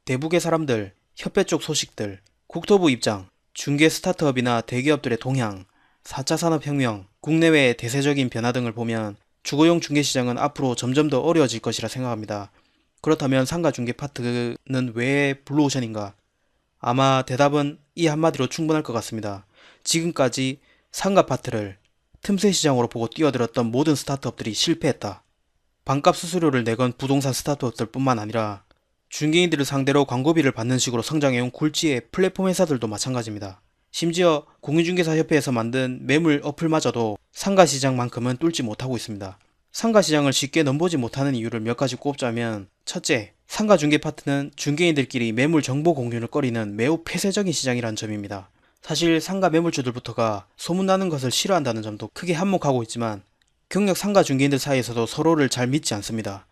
대북의 사람들, 협회 쪽 소식들, 국토부 입장, 중개 스타트업이나 대기업들의 동향, 4차 산업혁명, 국내외의 대세적인 변화 등을 보면 주거용 중개시장은 앞으로 점점 더 어려워질 것이라 생각합니다. 그렇다면 상가 중개 파트는 왜 블루오션인가? 아마 대답은 이 한마디로 충분할 것 같습니다. 지금까지 상가 파트를 틈새 시장으로 보고 뛰어들었던 모든 스타트업들이 실패했다. 반값 수수료를 내건 부동산 스타트업들 뿐만 아니라 중개인들을 상대로 광고비를 받는 식으로 성장해온 굴지의 플랫폼 회사들도 마찬가지입니다. 심지어 공인중개사협회에서 만든 매물 어플마저도 상가시장만큼은 뚫지 못하고 있습니다. 상가시장을 쉽게 넘보지 못하는 이유를 몇 가지 꼽자면, 첫째, 상가중개 파트는 중개인들끼리 매물 정보 공유를 꺼리는 매우 폐쇄적인 시장이라는 점입니다. 사실 상가 매물주들부터가 소문나는 것을 싫어한다는 점도 크게 한몫하고 있지만 경력 상가 중개인들 사이에서도 서로를 잘 믿지 않습니다.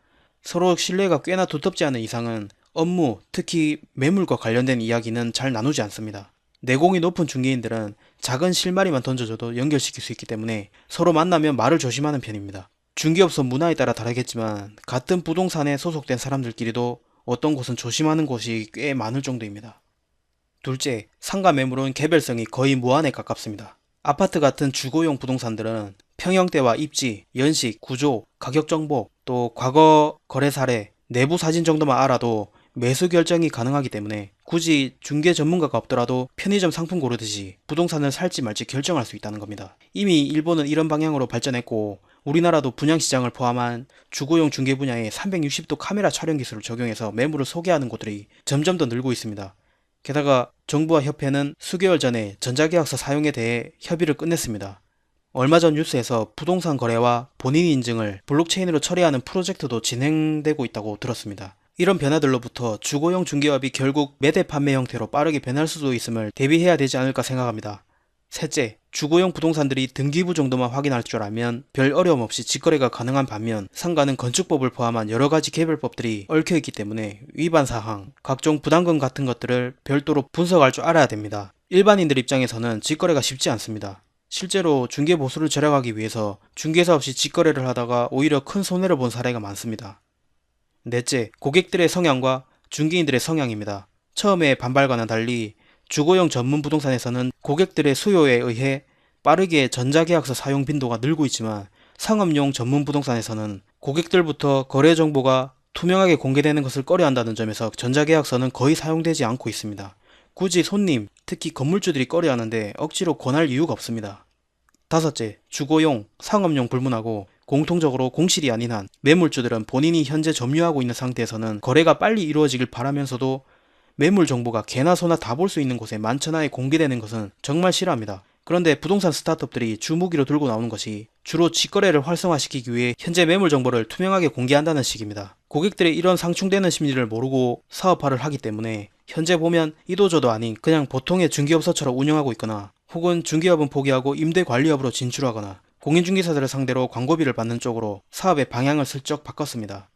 서로 신뢰가 꽤나 두텁지 않은 이상은 업무, 특히 매물과 관련된 이야기는 잘 나누지 않습니다. 내공이 높은 중개인들은 작은 실마리만 던져줘도 연결시킬 수 있기 때문에 서로 만나면 말을 조심하는 편입니다. 중개업소 문화에 따라 다르겠지만 같은 부동산에 소속된 사람들끼리도 어떤 곳은 조심하는 곳이 꽤 많을 정도입니다. 둘째, 상가 매물은 개별성이 거의 무한에 가깝습니다. 아파트 같은 주거용 부동산들은 평형대와 입지, 연식, 구조, 가격 정보, 또 과거 거래 사례, 내부 사진 정도만 알아도 매수 결정이 가능하기 때문에 굳이 중개 전문가가 없더라도 편의점 상품 고르듯이 부동산을 살지 말지 결정할 수 있다는 겁니다. 이미 일본은 이런 방향으로 발전했고 우리나라도 분양시장을 포함한 주거용 중개 분야에 360도 카메라 촬영 기술을 적용해서 매물을 소개하는 곳들이 점점 더 늘고 있습니다. 게다가 정부와 협회는 수개월 전에 전자계약서 사용에 대해 협의를 끝냈습니다. 얼마 전 뉴스에서 부동산 거래와 본인 인증을 블록체인으로 처리하는 프로젝트도 진행되고 있다고 들었습니다. 이런 변화들로부터 주거용 중개업이 결국 매대 판매 형태로 빠르게 변할 수도 있음을 대비해야 되지 않을까 생각합니다. 셋째, 주거용 부동산들이 등기부 정도만 확인할 줄 알면 별 어려움 없이 직거래가 가능한 반면 상가는 건축법을 포함한 여러가지 개별법들이 얽혀있기 때문에 위반 사항, 각종 부담금 같은 것들을 별도로 분석할 줄 알아야 됩니다. 일반인들 입장에서는 직거래가 쉽지 않습니다. 실제로 중개보수를 절약하기 위해서 중개사 없이 직거래를 하다가 오히려 큰 손해를 본 사례가 많습니다. 넷째, 고객들의 성향과 중개인들의 성향입니다. 처음에 반발과는 달리 주거용 전문 부동산에서는 고객들의 수요에 의해 빠르게 전자계약서 사용 빈도가 늘고 있지만 상업용 전문 부동산에서는 고객들부터 거래 정보가 투명하게 공개되는 것을 꺼려한다는 점에서 전자계약서는 거의 사용되지 않고 있습니다. 굳이 손님, 특히 건물주들이 꺼려하는데 억지로 권할 이유가 없습니다. 다섯째, 주거용, 상업용 불문하고 공통적으로 공실이 아닌 한 매물주들은 본인이 현재 점유하고 있는 상태에서는 거래가 빨리 이루어지길 바라면서도 매물 정보가 개나 소나 다 볼 수 있는 곳에 만천하에 공개되는 것은 정말 싫어합니다. 그런데 부동산 스타트업들이 주무기로 들고 나오는 것이 주로 직거래를 활성화시키기 위해 현재 매물 정보를 투명하게 공개한다는 식입니다. 고객들의 이런 상충되는 심리를 모르고 사업화를 하기 때문에 현재 보면 이도저도 아닌 그냥 보통의 중개업소처럼 운영하고 있거나 혹은 중개업은 포기하고 임대관리업으로 진출하거나 공인중개사들을 상대로 광고비를 받는 쪽으로 사업의 방향을 슬쩍 바꿨습니다.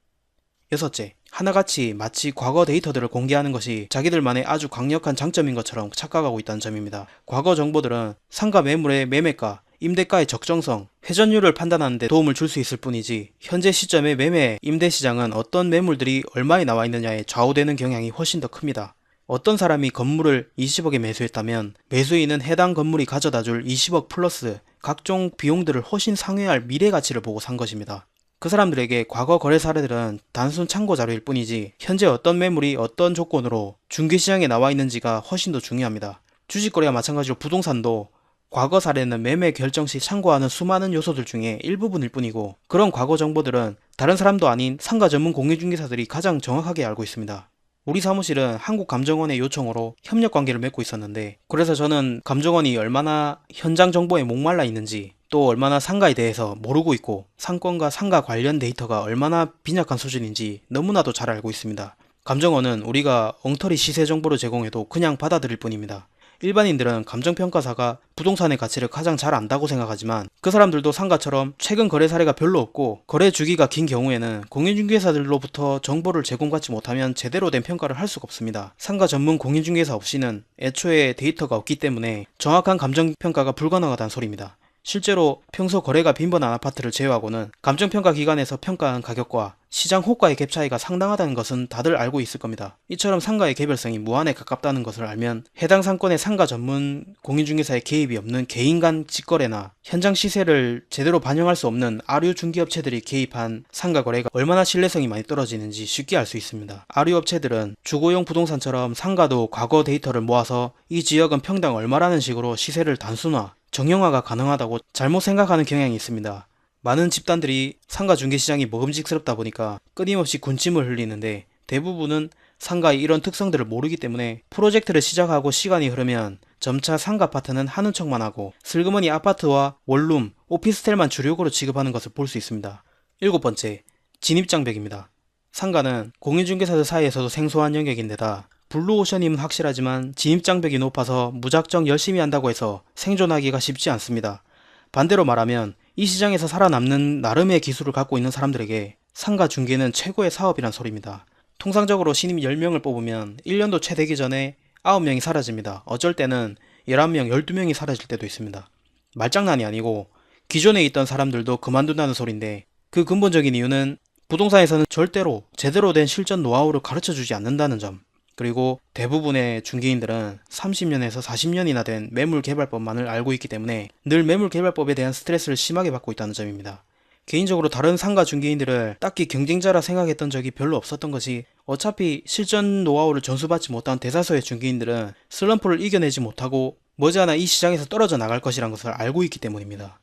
여섯째, 하나같이 마치 과거 데이터들을 공개하는 것이 자기들만의 아주 강력한 장점인 것처럼 착각하고 있다는 점입니다. 과거 정보들은 상가 매물의 매매가, 임대가의 적정성, 회전율을 판단하는 데 도움을 줄 수 있을 뿐이지 현재 시점의 매매, 임대 시장은 어떤 매물들이 얼마에 나와 있느냐에 좌우되는 경향이 훨씬 더 큽니다. 어떤 사람이 건물을 20억에 매수했다면 매수인은 해당 건물이 가져다줄 20억 플러스 각종 비용들을 훨씬 상회할 미래 가치를 보고 산 것입니다. 그 사람들에게 과거 거래 사례들은 단순 참고 자료일 뿐이지 현재 어떤 매물이 어떤 조건으로 중개시장에 나와 있는지가 훨씬 더 중요합니다. 주식거래와 마찬가지로 부동산도 과거 사례는 매매 결정 시 참고하는 수많은 요소들 중에 일부분일 뿐이고 그런 과거 정보들은 다른 사람도 아닌 상가 전문 공인중개사들이 가장 정확하게 알고 있습니다. 우리 사무실은 한국감정원의 요청으로 협력관계를 맺고 있었는데 그래서 저는 감정원이 얼마나 현장 정보에 목말라 있는지 또 얼마나 상가에 대해서 모르고 있고 상권과 상가 관련 데이터가 얼마나 빈약한 수준인지 너무나도 잘 알고 있습니다. 감정원은 우리가 엉터리 시세 정보를 제공해도 그냥 받아들일 뿐입니다. 일반인들은 감정평가사가 부동산의 가치를 가장 잘 안다고 생각하지만 그 사람들도 상가처럼 최근 거래 사례가 별로 없고 거래 주기가 긴 경우에는 공인중개사들로부터 정보를 제공받지 못하면 제대로 된 평가를 할 수가 없습니다. 상가 전문 공인중개사 없이는 애초에 데이터가 없기 때문에 정확한 감정평가가 불가능하다는 소리입니다. 실제로 평소 거래가 빈번한 아파트를 제외하고는 감정평가 기관에서 평가한 가격과 시장 호가의 갭 차이가 상당하다는 것은 다들 알고 있을 겁니다. 이처럼 상가의 개별성이 무한에 가깝다는 것을 알면 해당 상권의 상가 전문 공인중개사의 개입이 없는 개인 간 직거래나 현장 시세를 제대로 반영할 수 없는 아류 중개업체들이 개입한 상가 거래가 얼마나 신뢰성이 많이 떨어지는지 쉽게 알 수 있습니다. 아류 업체들은 주거용 부동산처럼 상가도 과거 데이터를 모아서 이 지역은 평당 얼마라는 식으로 시세를 단순화, 정형화가 가능하다고 잘못 생각하는 경향이 있습니다. 많은 집단들이 상가 중개시장이 먹음직스럽다 보니까 끊임없이 군침을 흘리는데 대부분은 상가의 이런 특성들을 모르기 때문에 프로젝트를 시작하고 시간이 흐르면 점차 상가 아파트는 하는 척만 하고 슬그머니 아파트와 원룸, 오피스텔만 주력으로 취급하는 것을 볼 수 있습니다. 7번째, 진입장벽입니다. 상가는 공인중개사들 사이에서도 생소한 영역인데다 블루오션임은 확실하지만 진입장벽이 높아서 무작정 열심히 한다고 해서 생존하기가 쉽지 않습니다. 반대로 말하면 이 시장에서 살아남는 나름의 기술을 갖고 있는 사람들에게 상가 중개는 최고의 사업이란 소리입니다. 통상적으로 신임 10명을 뽑으면 1년도 채 되기 전에 9명이 사라집니다. 어쩔 때는 11명, 12명이 사라질 때도 있습니다. 말장난이 아니고 기존에 있던 사람들도 그만둔다는 소린데 그 근본적인 이유는 부동산에서는 절대로 제대로 된 실전 노하우를 가르쳐주지 않는다는 점, 그리고 대부분의 중개인들은 30년에서 40년이나 된 매물개발법만을 알고 있기 때문에 늘 매물개발법에 대한 스트레스를 심하게 받고 있다는 점입니다. 개인적으로 다른 상가 중개인들을 딱히 경쟁자라 생각했던 적이 별로 없었던 것이 어차피 실전 노하우를 전수받지 못한 대다수의 중개인들은 슬럼프를 이겨내지 못하고 머지않아 이 시장에서 떨어져 나갈 것이란 것을 알고 있기 때문입니다.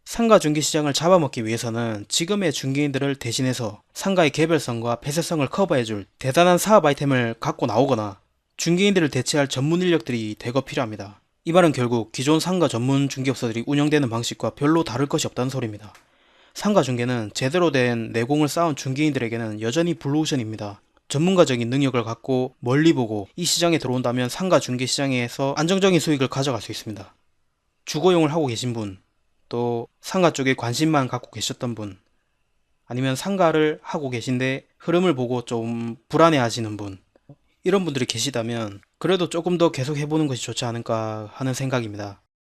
상가 중개 시장을 잡아먹기 위해서는 지금의 중개인들을 대신해서 상가의 개별성과 폐쇄성을 커버해줄 대단한 사업 아이템을 갖고 나오거나 중개인들을 대체할 전문 인력들이 대거 필요합니다. 이 말은 결국 기존 상가 전문 중개업소들이 운영되는 방식과 별로 다를 것이 없다는 소리입니다. 상가 중개는 제대로 된 내공을 쌓은 중개인들에게는 여전히 블루오션입니다. 전문가적인 능력을 갖고 멀리 보고 이 시장에 들어온다면 상가 중개 시장에서 안정적인 수익을 가져갈 수 있습니다. 주거용을 하고 계신 분, 또 상가 쪽에 관심만 갖고 계셨던 분, 아니면 상가를 하고 계신데 흐름을 보고 좀 불안해 하시는 분, 이런 분들이 계시다면 그래도 조금 더 계속 해보는 것이 좋지 않을까 하는 생각입니다.